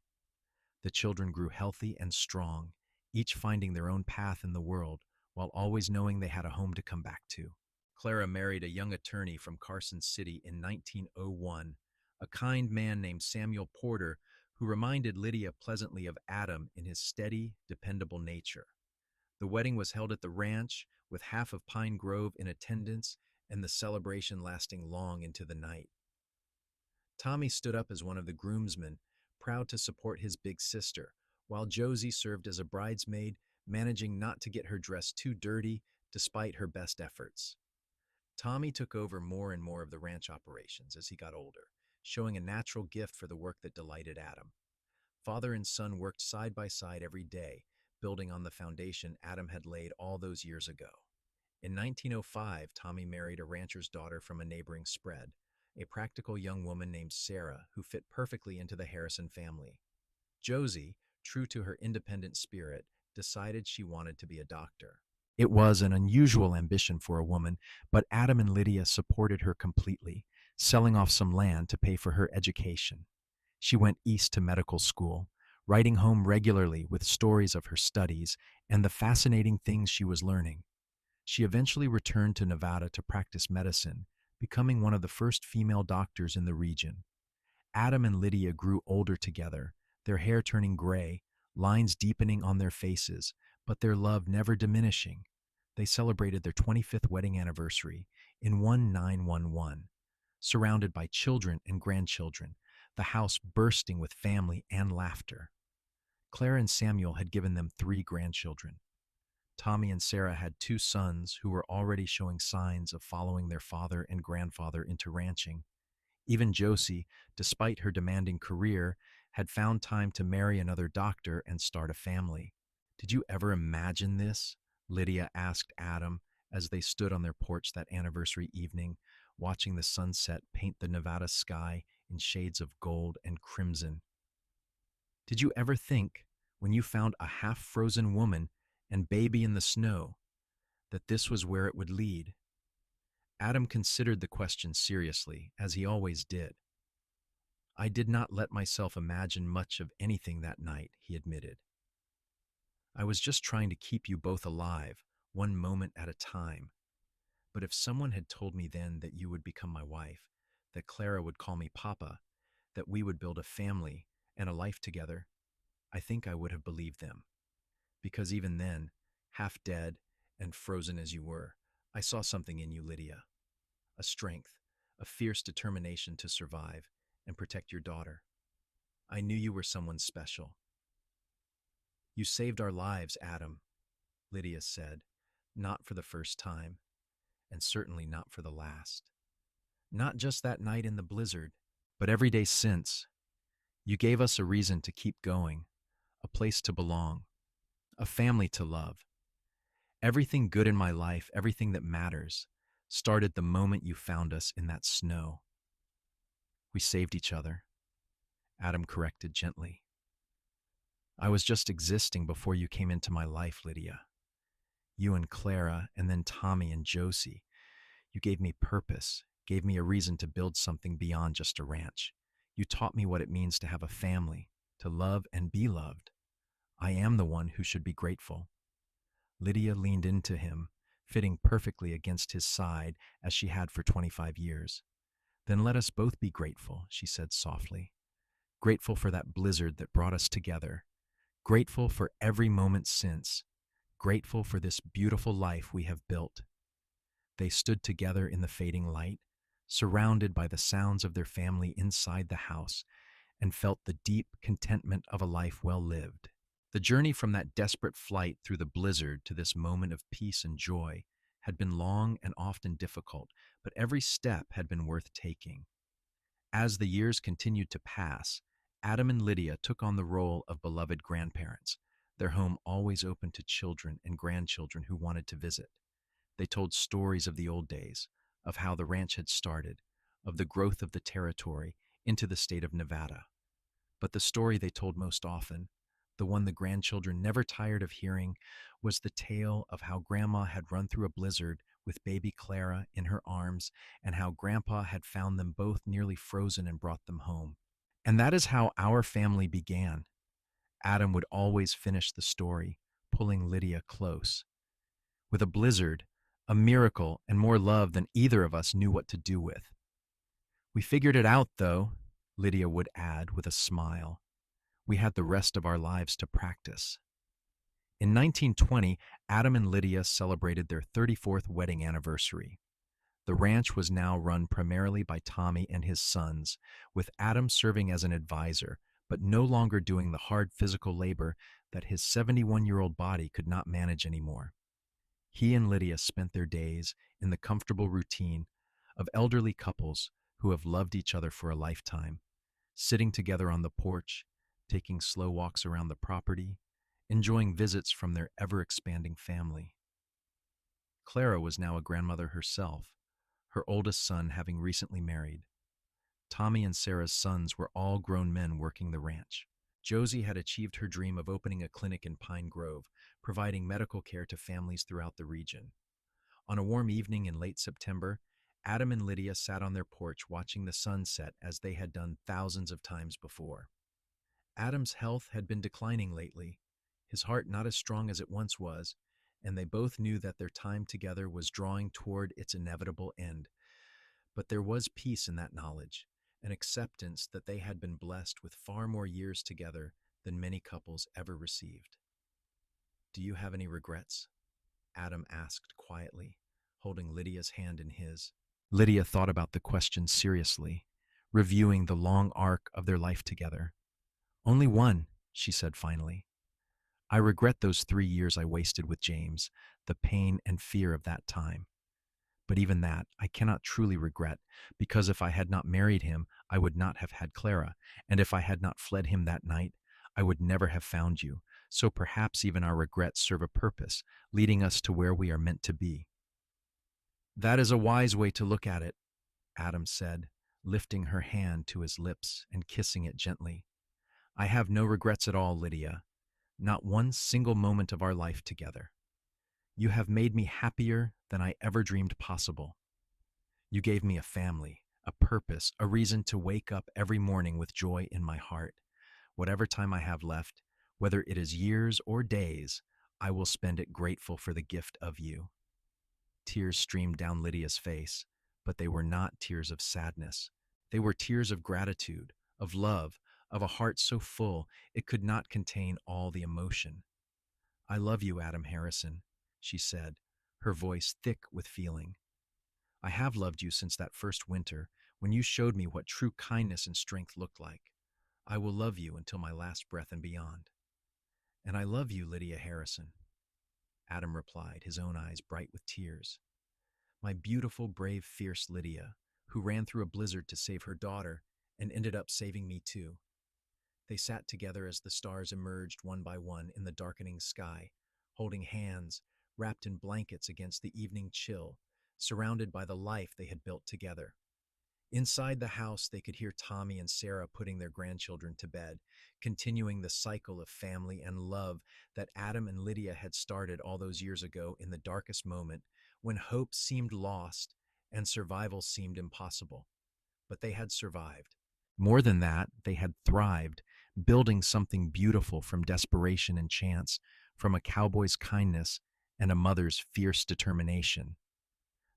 The children grew healthy and strong, each finding their own path in the world while always knowing they had a home to come back to. Clara married a young attorney from Carson City in 1901, a kind man named Samuel Porter who reminded Lydia pleasantly of Adam in his steady, dependable nature. The wedding was held at the ranch with half of Pine Grove in attendance and the celebration lasting long into the night. Tommy stood up as one of the groomsmen, proud to support his big sister, while Josie served as a bridesmaid, managing not to get her dress too dirty despite her best efforts. Tommy took over more and more of the ranch operations as he got older, showing a natural gift for the work that delighted Adam. Father and son worked side by side every day, building on the foundation Adam had laid all those years ago. In 1905, Tommy married a rancher's daughter from a neighboring spread, a practical young woman named Sarah who fit perfectly into the Harrison family. Josie, true to her independent spirit, decided she wanted to be a doctor. It was an unusual ambition for a woman, but Adam and Lydia supported her completely, selling off some land to pay for her education. She went east to medical school, writing home regularly with stories of her studies and the fascinating things she was learning. She eventually returned to Nevada to practice medicine, becoming one of the first female doctors in the region. Adam and Lydia grew older together, their hair turning gray, lines deepening on their faces, but their love never diminishing. They celebrated their 25th wedding anniversary in 1911, surrounded by children and grandchildren, the house bursting with family and laughter. Clara and Samuel had given them 3 grandchildren. Tommy and Sarah had 2 sons who were already showing signs of following their father and grandfather into ranching. Even Josie, despite her demanding career, had found time to marry another doctor and start a family. "Did you ever imagine this?" Lydia asked Adam as they stood on their porch that anniversary evening, watching the sunset paint the Nevada sky in shades of gold and crimson. "Did you ever think, when you found a half-frozen woman and baby in the snow, that this was where it would lead?" Adam considered the question seriously, as he always did. "I did not let myself imagine much of anything that night," he admitted. "I was just trying to keep you both alive, one moment at a time. But if someone had told me then that you would become my wife, that Clara would call me Papa, that we would build a family and a life together, I think I would have believed them. Because even then, half dead and frozen as you were, I saw something in you, Lydia. A strength, a fierce determination to survive and protect your daughter. I knew you were someone special." "You saved our lives, Adam," Lydia said, not for the first time, and certainly not for the last. "Not just that night in the blizzard, but every day since. You gave us a reason to keep going, a place to belong, a family to love. Everything good in my life, everything that matters, started the moment you found us in that snow." "We saved each other," Adam corrected gently. "I was just existing before you came into my life, Lydia. You and Clara, and then Tommy and Josie. You gave me purpose, gave me a reason to build something beyond just a ranch. You taught me what it means to have a family, to love and be loved. I am the one who should be grateful." Lydia leaned into him, fitting perfectly against his side as she had for 25 years. "Then let us both be grateful," she said softly. "Grateful for that blizzard that brought us together. Grateful for every moment since. Grateful for this beautiful life we have built." They stood together in the fading light, surrounded by the sounds of their family inside the house, and felt the deep contentment of a life well lived. The journey from that desperate flight through the blizzard to this moment of peace and joy had been long and often difficult, but every step had been worth taking. As the years continued to pass, Adam and Lydia took on the role of beloved grandparents, their home always open to children and grandchildren who wanted to visit. They told stories of the old days, of how the ranch had started, of the growth of the territory into the state of Nevada. But the story they told most often, the one the grandchildren never tired of hearing, was the tale of how Grandma had run through a blizzard with baby Clara in her arms, and how Grandpa had found them both nearly frozen and brought them home. "And that is how our family began." Adam would always finish the story, pulling Lydia close. "With a blizzard, a miracle, and more love than either of us knew what to do with. We figured it out, though," Lydia would add with a smile. "We had the rest of our lives to practice." In 1920, Adam and Lydia celebrated their 34th wedding anniversary. The ranch was now run primarily by Tommy and his sons, with Adam serving as an advisor, but no longer doing the hard physical labor that his 71-year-old body could not manage anymore. He and Lydia spent their days in the comfortable routine of elderly couples who have loved each other for a lifetime, sitting together on the porch, taking slow walks around the property, enjoying visits from their ever-expanding family. Clara was now a grandmother herself, her oldest son having recently married. Tommy and Sarah's sons were all grown men working the ranch. Josie had achieved her dream of opening a clinic in Pine Grove, providing medical care to families throughout the region. On a warm evening in late September, Adam and Lydia sat on their porch watching the sun set as they had done thousands of times before. Adam's health had been declining lately, his heart not as strong as it once was, and they both knew that their time together was drawing toward its inevitable end. But there was peace in that knowledge, an acceptance that they had been blessed with far more years together than many couples ever received. "Do you have any regrets?" Adam asked quietly, holding Lydia's hand in his. Lydia thought about the question seriously, reviewing the long arc of their life together. "Only one," she said finally. "I regret those 3 years I wasted with James, the pain and fear of that time. But even that, I cannot truly regret, because if I had not married him, I would not have had Clara, and if I had not fled him that night, I would never have found you. So perhaps even our regrets serve a purpose, leading us to where we are meant to be." "That is a wise way to look at it," Adam said, lifting her hand to his lips and kissing it gently. "I have no regrets at all, Lydia. Not one single moment of our life together. You have made me happier than I ever dreamed possible. You gave me a family, a purpose, a reason to wake up every morning with joy in my heart. Whatever time I have left, whether it is years or days, I will spend it grateful for the gift of you." Tears streamed down Lydia's face, but they were not tears of sadness. They were tears of gratitude, of love, of a heart so full it could not contain all the emotion. "I love you, Adam Harrison," she said, her voice thick with feeling. "I have loved you since that first winter when you showed me what true kindness and strength looked like. I will love you until my last breath and beyond." "And I love you, Lydia Harrison," Adam replied, his own eyes bright with tears. "My beautiful, brave, fierce Lydia, who ran through a blizzard to save her daughter and ended up saving me too." They sat together as the stars emerged one by one in the darkening sky, holding hands, wrapped in blankets against the evening chill, surrounded by the life they had built together. Inside the house, they could hear Tommy and Sarah putting their grandchildren to bed, continuing the cycle of family and love that Adam and Lydia had started all those years ago in the darkest moment when hope seemed lost and survival seemed impossible. But they had survived. More than that, they had thrived, building something beautiful from desperation and chance, from a cowboy's kindness and a mother's fierce determination.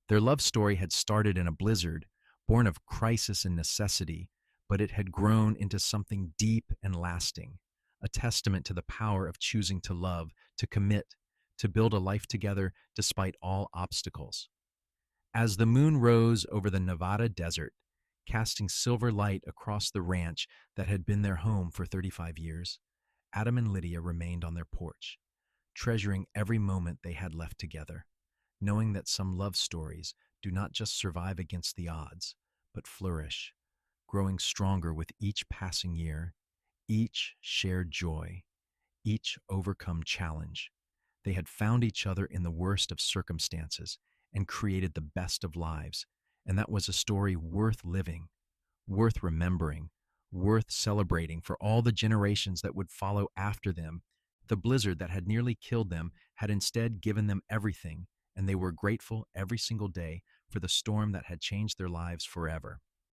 Their love story had started in a blizzard, born of crisis and necessity, but it had grown into something deep and lasting, a testament to the power of choosing to love, to commit, to build a life together despite all obstacles. As the moon rose over the Nevada desert, casting silver light across the ranch that had been their home for 35 years, Adam and Lydia remained on their porch, treasuring every moment they had left together, knowing that some love stories do not just survive against the odds, but flourish, growing stronger with each passing year, each shared joy, each overcome challenge. They had found each other in the worst of circumstances and created the best of lives, and that was a story worth living, worth remembering, worth celebrating for all the generations that would follow after them. The blizzard that had nearly killed them had instead given them everything, and they were grateful every single day for the storm that had changed their lives forever.